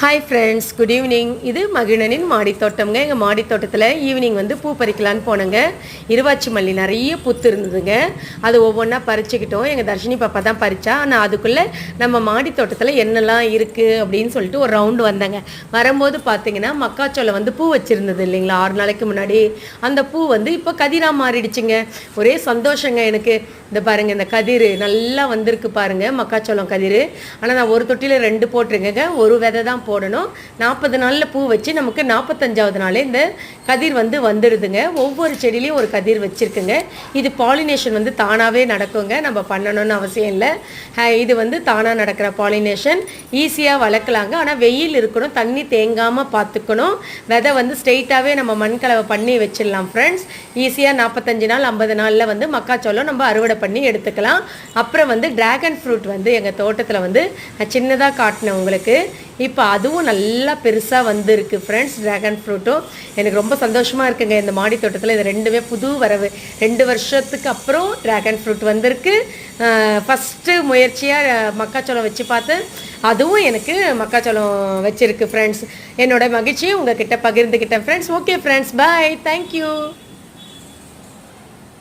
Hi friends, good evening. இது மகிழனின் மாடித்தோட்டம்ங்க. எங்கள் மாடித்தோட்டத்தில் evening வந்து பூ பறிக்கலான்னு போனேங்க. இருவாச்சி மல்லி நிறைய பூத்து இருந்ததுங்க. அது ஒவ்வொன்றா பறிச்சுக்கிட்டோம். எங்கள் தர்ஷினி பாப்பா தான் பறித்தா. ஆனால் அதுக்குள்ளே நம்ம மாடித்தோட்டத்தில் என்னெல்லாம் இருக்குது அப்படின்னு சொல்லிட்டு ஒரு ரவுண்டு வந்தேங்க. வரும்போது பார்த்தீங்கன்னா மக்காச்சோளம் வந்து பூ வச்சுருந்தது இல்லைங்களா, 6 நாளைக்கு முன்னாடி. அந்த பூ வந்து இப்போ கதிராக மாறிடுச்சுங்க. ஒரே சந்தோஷங்க எனக்கு. இந்த பாருங்கள், இந்த கதிர் நல்லா வந்திருக்கு பாருங்கள், மக்காச்சோளம் கதிர். ஆனால் நான் ஒரு தொட்டியில் 2 போட்டிருக்கேங்க. ஒரு விதை தான் போடணும். 40 நாளில் பூ வச்சு நமக்கு 45வது நாளே இந்த கதிர் வந்து வந்துடுதுங்க. ஒவ்வொரு செடியிலையும் ஒரு கதிர் வச்சுருக்குங்க. இது பாலினேஷன் வந்து தானாகவே நடக்குங்க, நம்ம பண்ணணும்னு அவசியம் இல்லை. இது வந்து தானாக நடக்கிற பாலினேஷன். ஈஸியாக வளர்க்கலாங்க. ஆனால் வெயில் இருக்கணும், தண்ணி தேங்காமல் பார்த்துக்கணும். விதை வந்து ஸ்ட்ரெயிட்டாகவே நம்ம மண்கலவை பண்ணி வச்சிடலாம் ஃப்ரெண்ட்ஸ். ஈஸியாக 45 நாள் 50 நாளில் வந்து மக்காச்சோளம் நம்ம அறுவடை பண்ணி எடுத்துக்கலாம். அப்புறம் வந்து டிராகன் ஃப்ரூட் வந்து எங்கள் தோட்டத்தில் வந்து சின்னதாக காட்டினேன் உங்களுக்கு. இப்போ அதுவும் நல்லா பெருசாக வந்துருக்கு ஃப்ரெண்ட்ஸ். டிராகன் ஃப்ரூட்டும் எனக்கு ரொம்ப சந்தோஷமாக இருக்குங்க. இந்த மாடி தோட்டத்தில் இது 2மே புது வரவு. 2 வருஷத்துக்கு அப்புறம் டிராகன் ஃப்ரூட் வந்திருக்கு. ஃபஸ்ட்டு முயற்சியாக மக்காச்சோளம் வச்சு பார்த்து அதுவும் எனக்கு மக்காச்சோளம் வச்சுருக்கு ஃப்ரெண்ட்ஸ். என்னோட மகிழ்ச்சியை உங்ககிட்ட பகிர்ந்துக்கிட்டேன் ஃப்ரெண்ட்ஸ். ஓகே ஃப்ரெண்ட்ஸ், பாய், தேங்க்யூ.